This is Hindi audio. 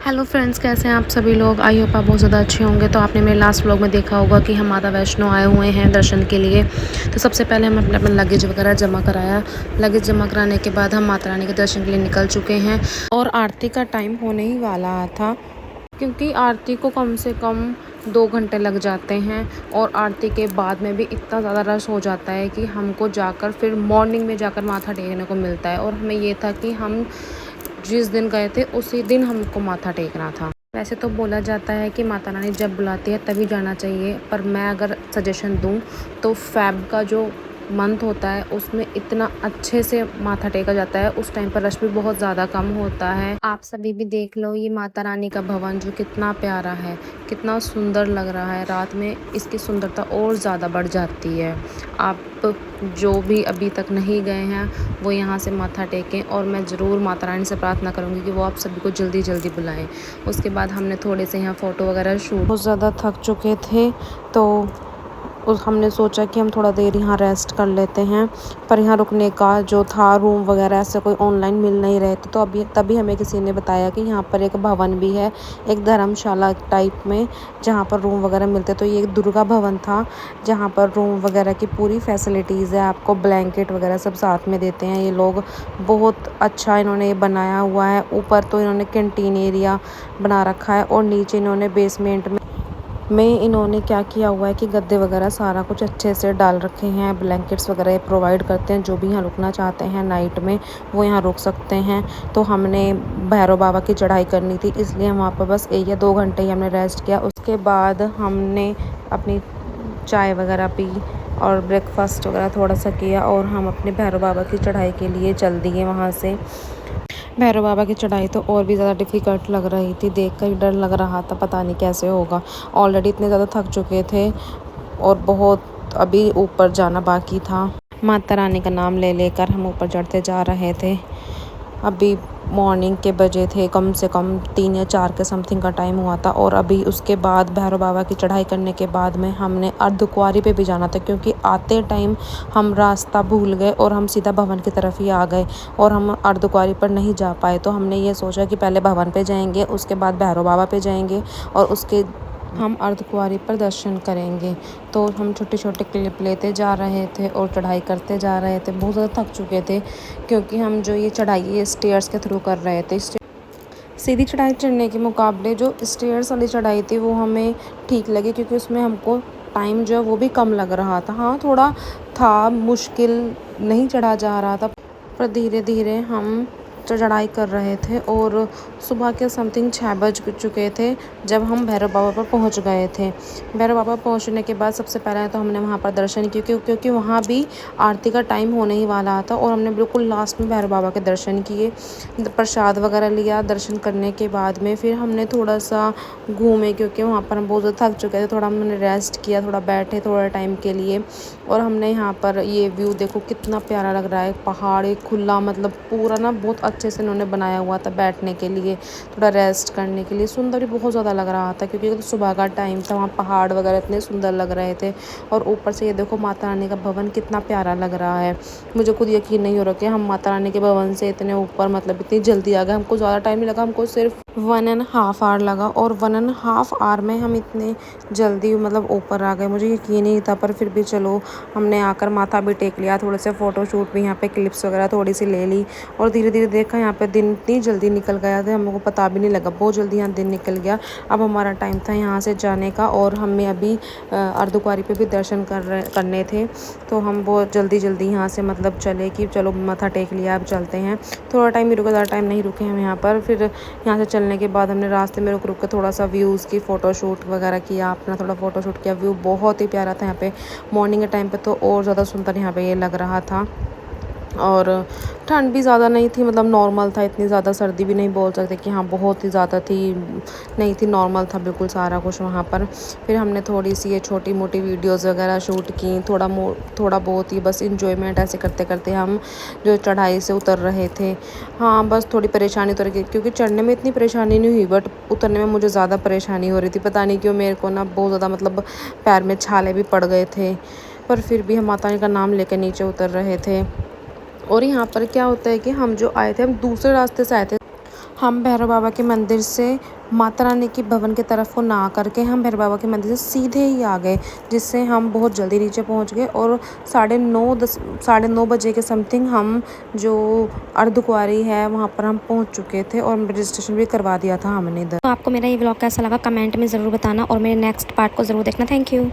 हेलो फ्रेंड्स, कैसे हैं आप सभी लोग। आई होप आप बहुत ज़्यादा अच्छे होंगे। तो आपने मेरे लास्ट व्लॉग में देखा होगा कि हम माता वैष्णो आए हुए हैं दर्शन के लिए। तो सबसे पहले हम अपना लगेज वगैरह जमा कराया। लगेज जमा कराने के बाद हम माता रानी के दर्शन के लिए निकल चुके हैं और आरती का टाइम होने ही वाला था, क्योंकि आरती को कम से कम 2 घंटे लग जाते हैं और आरती के बाद में भी इतना ज़्यादा रश हो जाता है कि हमको जाकर फिर मॉर्निंग में जाकर माथा टेकने को मिलता है। और हमें ये था कि हम जिस दिन गए थे उसी दिन हमको माथा टेकना था। वैसे तो बोला जाता है कि माता रानी जब बुलाती है तभी जाना चाहिए, पर मैं अगर सजेशन दूं तो फ़ेब का जो मंथ होता है उसमें इतना अच्छे से माथा टेका जाता है। उस टाइम पर रश भी बहुत ज़्यादा कम होता है। आप सभी भी देख लो, ये माता रानी का भवन जो कितना प्यारा है, कितना सुंदर लग रहा है। रात में इसकी सुंदरता और ज़्यादा बढ़ जाती है। आप जो भी अभी तक नहीं गए हैं वो यहाँ से माथा टेकें, और मैं ज़रूर माता रानी से प्रार्थना करूँगी कि वो आप सभी को जल्दी जल्दी बुलाएं। उसके बाद हमने थोड़े से यहाँ फ़ोटो वगैरह शूट, बहुत ज़्यादा थक चुके थे तो हमने सोचा कि हम थोड़ा देर यहाँ रेस्ट कर लेते हैं। पर यहाँ रुकने का जो था रूम वगैरह ऐसे कोई ऑनलाइन मिल नहीं रहे थे, तो तभी हमें किसी ने बताया कि यहाँ पर एक भवन भी है, एक धर्मशाला टाइप में, जहाँ पर रूम वगैरह मिलते। तो ये एक दुर्गा भवन था जहाँ पर रूम वगैरह की पूरी फैसिलिटीज़ है, आपको ब्लैंकेट वगैरह सब साथ में देते हैं ये लोग। बहुत अच्छा इन्होंने ये बनाया हुआ है। ऊपर तो इन्होंने कैंटीन एरिया बना रखा है और नीचे इन्होंने बेसमेंट में इन्होंने क्या किया हुआ है कि गद्दे वगैरह सारा कुछ अच्छे से डाल रखे हैं। ब्लैंकेट्स वगैरह प्रोवाइड करते हैं। जो भी यहाँ रुकना चाहते हैं नाइट में वो यहाँ रुक सकते हैं। तो हमने भैरव बाबा की चढ़ाई करनी थी, इसलिए हम वहाँ पर बस 1 या 2 घंटे ही हमने रेस्ट किया। उसके बाद हमने अपनी चाय वगैरह पी और ब्रेकफास्ट वगैरह थोड़ा सा किया और हम अपने भैरव बाबा की चढ़ाई के लिए चल दिए वहाँ से। भैरव बाबा की चढ़ाई तो और भी ज़्यादा डिफ़िकल्ट लग रही थी, देख कर डर लग रहा था, पता नहीं कैसे होगा। ऑलरेडी इतने ज़्यादा थक चुके थे और बहुत अभी ऊपर जाना बाकी था। माता रानी का नाम ले लेकर हम ऊपर चढ़ते जा रहे थे। अभी मॉर्निंग के बजे थे, कम से कम 3 या 4 के समथिंग का टाइम हुआ था। और अभी उसके बाद भैरव बाबा की चढ़ाई करने के बाद में हमने अर्धकुंवारी पे भी जाना था, क्योंकि आते टाइम हम रास्ता भूल गए और हम सीधा भवन की तरफ ही आ गए और हम अर्धकुंवारी पर नहीं जा पाए। तो हमने ये सोचा कि पहले भवन पे जाएंगे, उसके बाद भैरव बाबा पे जाएंगे और उसके हम अर्धकुंवारी पर दर्शन करेंगे। तो हम छोटे छोटे क्लिप लेते जा रहे थे और चढ़ाई करते जा रहे थे। बहुत ज़्यादा थक चुके थे, क्योंकि हम जो ये चढ़ाई ये स्टेयर्स के थ्रू कर रहे थे। सीधी चढ़ाई चढ़ने के मुकाबले जो स्टेयर्स वाली चढ़ाई थी वो हमें ठीक लगी, क्योंकि उसमें हमको टाइम जो है वो भी कम लग रहा था। हाँ, थोड़ा था मुश्किल, नहीं चढ़ा जा रहा था, पर धीरे धीरे हम चढ़ाई कर रहे थे। और सुबह के समथिंग 6 बज चुके थे जब हम भैरव बाबा पर पहुंच गए थे। भैरव बाबा पहुंचने के बाद सबसे पहले तो हमने वहां पर दर्शन किए, क्योंकि वहां भी आरती का टाइम होने ही वाला था। और हमने बिल्कुल लास्ट में भैरव बाबा के दर्शन किए, प्रसाद वगैरह लिया। दर्शन करने के बाद में फिर हमने थोड़ा सा घूमे, क्योंकि वहाँ पर हम बहुत ज़्यादा थक चुके थे। थोड़ा हमने रेस्ट किया, थोड़ा बैठे थोड़ा टाइम के लिए। और हमने यहाँ पर ये व्यू देखो कितना प्यारा लग रहा है, पहाड़ एक खुला, मतलब पूरा ना बहुत अच्छे से इन्होंने बनाया हुआ था बैठने के लिए, थोड़ा रेस्ट करने के लिए। सुंदर भी बहुत ज़्यादा लग रहा था, क्योंकि तो सुबह का टाइम था, वहाँ पहाड़ वगैरह इतने सुंदर लग रहे थे। और ऊपर से ये देखो माता रानी का भवन कितना प्यारा लग रहा है। मुझे खुद यकीन नहीं हो रहा कि हम माता रानी के भवन से इतने ऊपर, मतलब इतनी जल्दी आ गए। हमको ज़्यादा टाइम नहीं लगा, हमको सिर्फ 1.5 आवर लगा, और 1.5 आवर में हम इतने जल्दी मतलब ऊपर आ गए। मुझे यकीन नहीं था, पर फिर भी चलो हमने आकर माथा भी टेक लिया। थोड़े से फ़ोटोशूट भी यहाँ पे क्लिप्स वगैरह थोड़ी सी ले ली। और धीरे धीरे देखा यहाँ पे दिन इतनी जल्दी निकल गया था, हमको पता भी नहीं लगा, बहुत जल्दी यहाँ दिन निकल गया। अब हमारा टाइम था यहाँ से जाने का, और हमें अभी अर्धकुंवारी पे भी दर्शन करने थे। तो हम बहुत जल्दी जल्दी यहाँ से मतलब चले कि चलो माथा टेक लिया, अब चलते हैं। थोड़ा टाइम ही रुका, ज़्यादा टाइम नहीं रुके हम यहाँ पर। फिर यहाँ से चलने के बाद हमने रास्ते में रुक रुक के थोड़ा सा व्यूज़ की फ़ोटोशूट वगैरह किया, अपना थोड़ा फ़ोटोशूट किया। व्यू बहुत ही प्यारा था यहाँ पे। मॉर्निंग के टाइम पे तो और ज़्यादा सुंदर यहाँ पे ये लग रहा था। और ठंड भी ज़्यादा नहीं थी, मतलब नॉर्मल था, इतनी ज़्यादा सर्दी भी नहीं बोल सकते कि हाँ बहुत ही ज़्यादा थी, नहीं थी, नॉर्मल था बिल्कुल सारा कुछ वहाँ पर। फिर हमने थोड़ी सी ये छोटी मोटी वीडियोस वगैरह शूट की, थोड़ा बहुत ही बस इंजॉयमेंट ऐसे करते करते हम जो चढ़ाई से उतर रहे थे। हाँ, बस थोड़ी परेशानी तो रही, क्योंकि चढ़ने में इतनी परेशानी नहीं हुई, बट उतरने में मुझे ज़्यादा परेशानी हो रही थी। पता नहीं क्यों मेरे को ना बहुत ज़्यादा मतलब पैर में छाले भी पड़ गए थे, पर फिर भी हम माता रानी का नाम लेकर नीचे उतर रहे थे। और यहाँ पर क्या होता है कि हम जो आए थे, हम दूसरे रास्ते से आए थे। हम भैरव बाबा के मंदिर से माता रानी की भवन की तरफ को ना करके हम भैरव बाबा के मंदिर से सीधे ही आ गए, जिससे हम बहुत जल्दी नीचे पहुंच गए। और 9:30 बजे के समथिंग हम जो अर्धकुंवारी है वहाँ पर हम पहुंच चुके थे और रजिस्ट्रेशन भी करवा दिया था हमने इधर। तो आपको मेरा ये व्लॉग कैसा लगा कमेंट में ज़रूर बताना और मेरे नेक्स्ट पार्ट को ज़रूर देखना। Thank you.